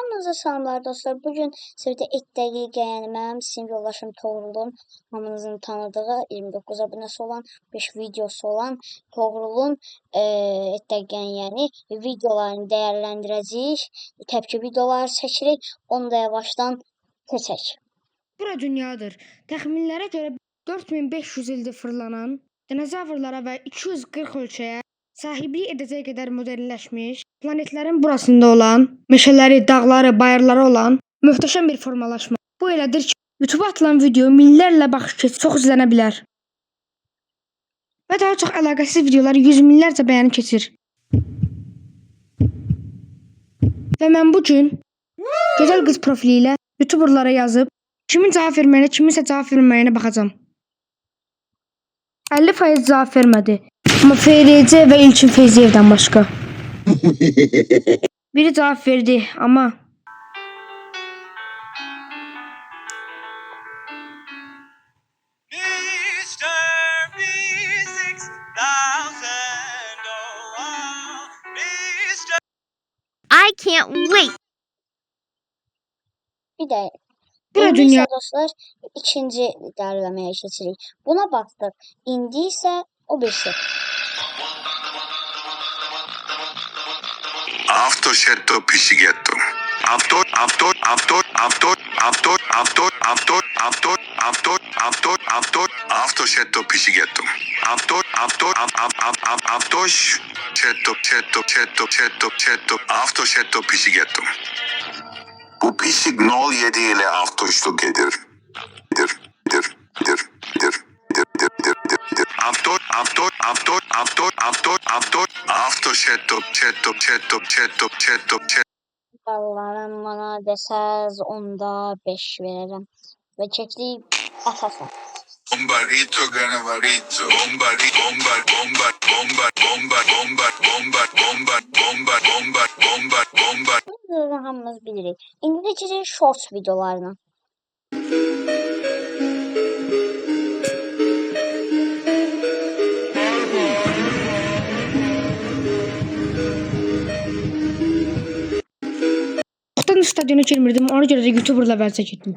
Hamınıza salamlar dostlar. Bugün sizə et dəqiqə, yəni mənim sinif yoldaşım Toğrulun, hamınızın tanıdığı 29 abunəsi olan, 5 videosu olan Toğrulun et dəqiqənin yəni videolarını dəyərləndirəcəyik. Təbii videolar çəkirik. Onu da yavaşdan keçək. Bura dünyadır. Təxminlərə görə 4500 ildir fırlanan, dinozavrlara və 240 ölçəyə sahiblik edəcək qədər modernləşmiş, planetlərin burasında olan, meşələri, dağları, bayırları olan möhtəşəm bir formalaşma. Bu elədir ki, YouTube-a atılan video minlərlə baxış keçir, çox izlənə bilər. Və daha çox əlaqəsiz videolar yüz minlərcə bəyəni keçir. Və mən bu gün gözəl qız profili ilə YouTuberlara yazıb, kimin cavab verməyinə, kiminsə cavab verməyinə baxacağam. 50% cavab vermədi. Amma FRC və İlkin Feyziyevdən başqa. Biri cavab verdi, amma I can't wait. Bir də bura İndi dünya isə dostlar ikinci dərləməyə keçirik. Buna baxdıq. İndi isə o birisi. Αυτοσέτο πισιγέτο. Αυτοσέτο πισιγέτο. Αυτοσέτο πισιγέτο. Bu pisignol 7 ile avtoşluk edir. Vallahi mən bana desəz onda 5 verərəm. Və çəkdik atasan. Bombarito canavarito, Bunu hamımız bilirik. İndi də keçək shorts videolarına. Çoxdan stadiona girmirdim, ona görə də YouTuberla vərsə getdim.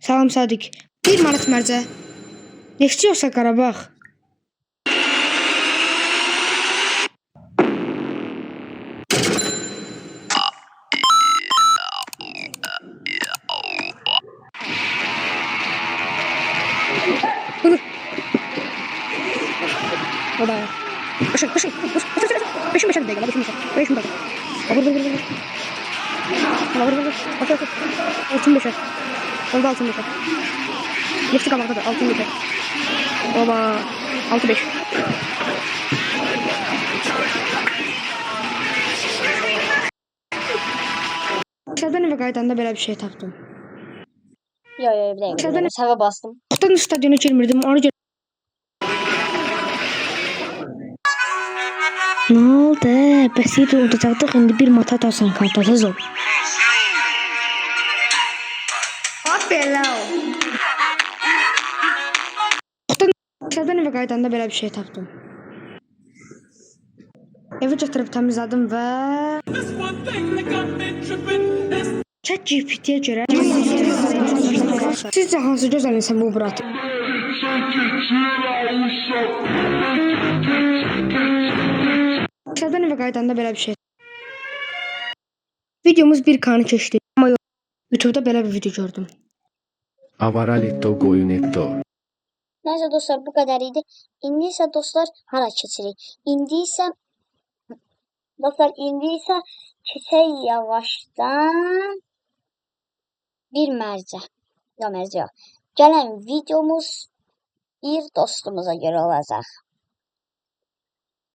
Salam Sadiq. 1 manat mərcə. Neftçi yoxsa Qarabağ? O da. Başak. 5 dakika. 5 dakika. Vur. Altın beşer. Oldu altın beşer. Lifti kabakta da altın beşer. Oba. 6-5. Şuradan eve qaydanda belə bir şey tapdım. Yo bir dəqiqə. Səvə bastım. Çoxdan stadiona girmirdim, ona görə. Nə oldu? Bəs iyi olacaqdıq, indi bir mata atarsan karta tez ol. Şuradan eve qaydanda belə bir şey tapdım. Evi gətirib təmizlədim və ChatGPT-yə görə sizcə hansı gözəl insan bu bırak? Şuradan eve qaydanda belə bir şey. Videomuz 1K-nı keçdi. Amma yox, YouTube'da belə bir video gördüm. Avaraletto goyunetto. Nəysə dostlar bu qədər idi. İndi isə dostlar hara keçirik? İndi isə keçək yavaşdan bir mərcə. Yox. Gələn videomuz bir dostumuza görə olacaq.